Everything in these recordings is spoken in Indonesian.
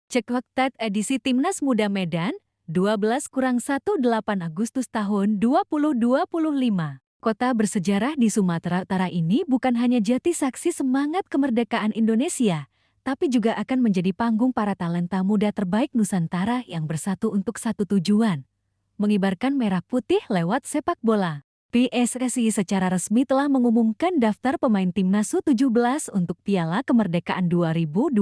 Cek waktu edisi Timnas Muda Medan, 12-18 Agustus tahun 2025. Kota bersejarah di Sumatera Utara ini bukan hanya jadi saksi semangat kemerdekaan Indonesia, tapi juga akan menjadi panggung para talenta muda terbaik Nusantara yang bersatu untuk satu tujuan, mengibarkan merah putih lewat sepak bola. PSSI secara resmi telah mengumumkan daftar pemain Timnas U17 untuk Piala Kemerdekaan 2025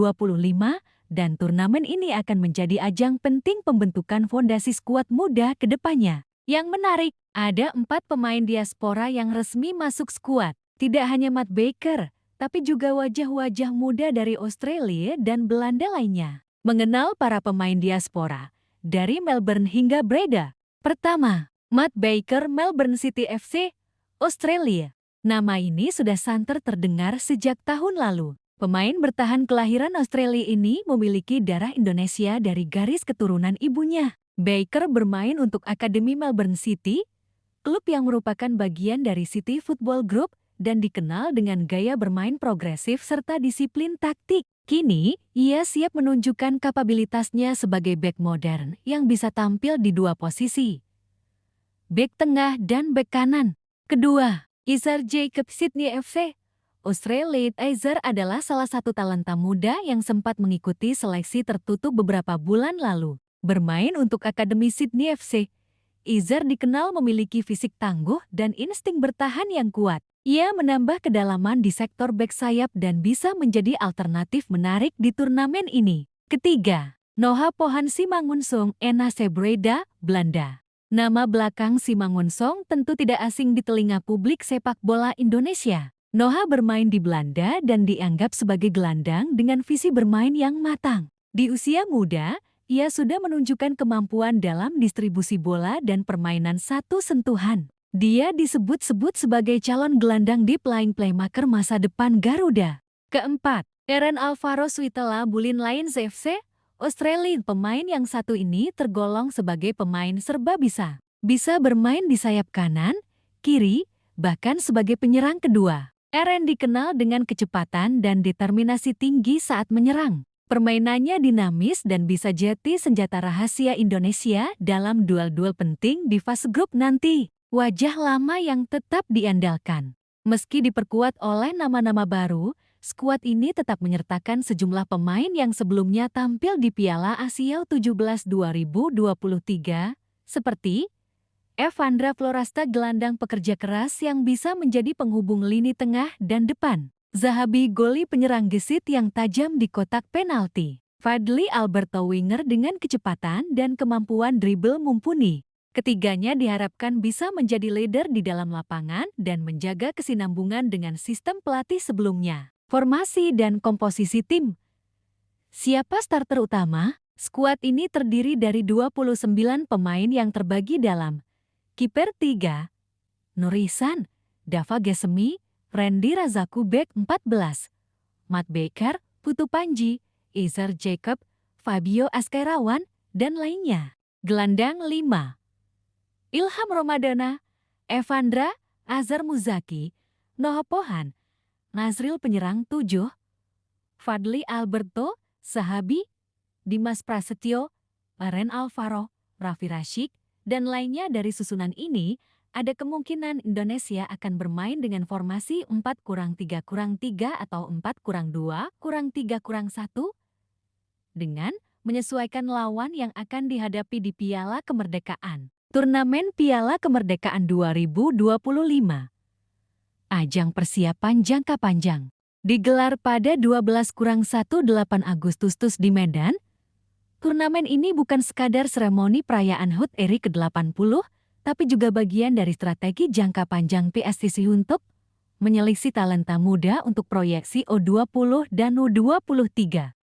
dan turnamen ini akan menjadi ajang penting pembentukan fondasi skuad muda ke depannya. Yang menarik, ada 4 pemain diaspora yang resmi masuk skuad. Tidak hanya Matt Baker, tapi juga wajah-wajah muda dari Australia dan Belanda lainnya. Mengenal para pemain diaspora, dari Melbourne hingga Breda. Pertama, Matt Baker, Melbourne City FC, Australia. Nama ini sudah santer terdengar sejak tahun lalu. Pemain bertahan kelahiran Australia ini memiliki darah Indonesia dari garis keturunan ibunya. Baker bermain untuk Akademi Melbourne City, klub yang merupakan bagian dari City Football Group dan dikenal dengan gaya bermain progresif serta disiplin taktik. Kini, ia siap menunjukkan kapabilitasnya sebagai bek modern yang bisa tampil di dua posisi, bek tengah dan bek kanan. Kedua, Izar Jacob, Sydney FC, Australia. Izar adalah salah satu talenta muda yang sempat mengikuti seleksi tertutup beberapa bulan lalu. Bermain untuk Akademi Sydney FC, Izar dikenal memiliki fisik tangguh dan insting bertahan yang kuat. Ia menambah kedalaman di sektor bek sayap dan bisa menjadi alternatif menarik di turnamen ini. Ketiga, Noah Pohan Simangunsong, NAC Breda, Belanda. Nama belakang Simangunsong tentu tidak asing di telinga publik sepak bola Indonesia. Noah bermain di Belanda dan dianggap sebagai gelandang dengan visi bermain yang matang. Di usia muda, ia sudah menunjukkan kemampuan dalam distribusi bola dan permainan satu sentuhan. Dia disebut-sebut sebagai calon gelandang deep lying playmaker masa depan Garuda. Keempat, Eren Alvaro Suitela, Bulin Lions FC, Australia. Pemain yang satu ini tergolong sebagai pemain serba bisa. Bisa bermain di sayap kanan, kiri, bahkan sebagai penyerang kedua. Eren dikenal dengan kecepatan dan determinasi tinggi saat menyerang. Permainannya dinamis dan bisa jadi senjata rahasia Indonesia dalam duel-duel penting di fase grup nanti. Wajah lama yang tetap diandalkan. Meski diperkuat oleh nama-nama baru, skuad ini tetap menyertakan sejumlah pemain yang sebelumnya tampil di Piala Asia U17 2023, seperti Evandra Florasta, gelandang pekerja keras yang bisa menjadi penghubung lini tengah dan depan. Zahabi Goli, penyerang gesit yang tajam di kotak penalti. Fadli Alberto, winger dengan kecepatan dan kemampuan dribble mumpuni. Ketiganya diharapkan bisa menjadi leader di dalam lapangan dan menjaga kesinambungan dengan sistem pelatih sebelumnya. Formasi dan komposisi tim. Siapa starter utama? Skuad ini terdiri dari 29 pemain yang terbagi dalam kiper 3, Nurisan, Dava Gesemi, Randy Razaku, bek 14, Matt Baker, Putu Panji, Izar Jacob, Fabio Askerawan, dan lainnya. Gelandang 5, Ilham Ramadana, Evandra, Azhar Muzaki, Noah Pohan, Nazril, penyerang 7, Fadli Alberto, Sahabi, Dimas Prasetyo, Eren Alvaro, Raffi Rashid, dan lainnya. Dari susunan ini, ada kemungkinan Indonesia akan bermain dengan formasi 4-3-3 atau 4-2-3-1 dengan menyesuaikan lawan yang akan dihadapi di Piala Kemerdekaan. Turnamen Piala Kemerdekaan 2025. Ajang persiapan jangka panjang. Digelar pada 12-18 Agustus di Medan. Turnamen ini bukan sekadar seremoni perayaan HUT RI ke-80, tapi juga bagian dari strategi jangka panjang PSSI untuk menyeleksi talenta muda untuk proyeksi U20 dan U23,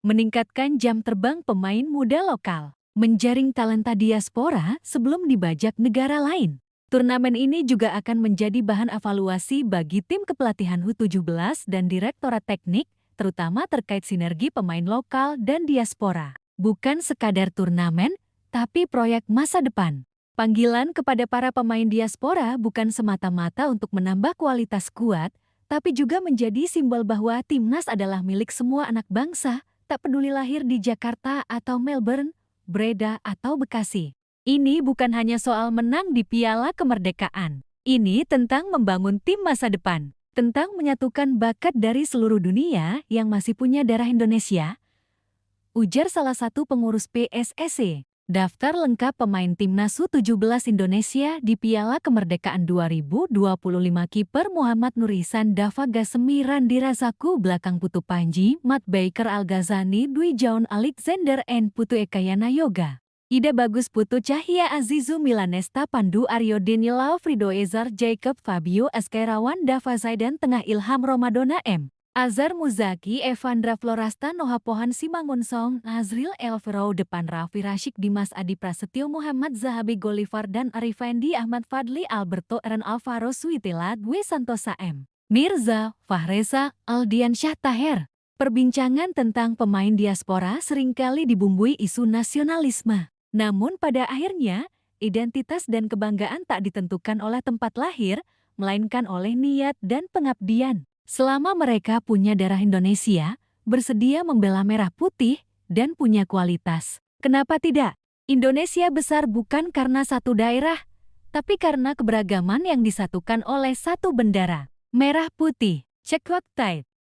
meningkatkan jam terbang pemain muda lokal, menjaring talenta diaspora sebelum dibajak negara lain. Turnamen ini juga akan menjadi bahan evaluasi bagi tim kepelatihan U17 dan Direktorat Teknik, terutama terkait sinergi pemain lokal dan diaspora. Bukan sekadar turnamen, tapi proyek masa depan. Panggilan kepada para pemain diaspora bukan semata-mata untuk menambah kualitas skuad, tapi juga menjadi simbol bahwa timnas adalah milik semua anak bangsa, tak peduli lahir di Jakarta atau Melbourne, Breda atau Bekasi. Ini bukan hanya soal menang di Piala Kemerdekaan. Ini tentang membangun tim masa depan, tentang menyatukan bakat dari seluruh dunia yang masih punya darah Indonesia, ujar salah satu pengurus PSSI. Daftar lengkap pemain timnas U17 Indonesia di Piala Kemerdekaan 2025. Kiper Muhammad Nur Ihsan, Dava Gasemi, Randi Razaku, belakang Putu Panji, Matt Baker, Al Ghazani, Dwi Jaun Alexander, and Putu Ekayana Yoga. Ida Bagus, Putu Cahya Azizu, Milanesta Pandu, Aryo Daniel, Frido Ezar, Jacob Fabio, Askerawan, Dava Zaidan, Tengah Ilham Romadona M. Azhar Muzaki, Evandra Florasta, Noha Pohan, Simangun Song, Nazril Elvero, depan Raffi Rasyik, Dimas Adi Prasetyo, Muhammad Zahabi, Golifar dan Arifendi, Ahmad Fadli, Alberto, Eren Alvaro, Suitila, Dwi Santosa M. Mirza, Fahreza, Aldian Syah Taher. Perbincangan tentang pemain diaspora seringkali dibumbui isu nasionalisme. Namun pada akhirnya, identitas dan kebanggaan tak ditentukan oleh tempat lahir, melainkan oleh niat dan pengabdian. Selama mereka punya darah Indonesia, bersedia membela merah putih, dan punya kualitas, kenapa tidak? Indonesia besar bukan karena satu daerah, tapi karena keberagaman yang disatukan oleh satu bendera, merah putih. Cek Waktu.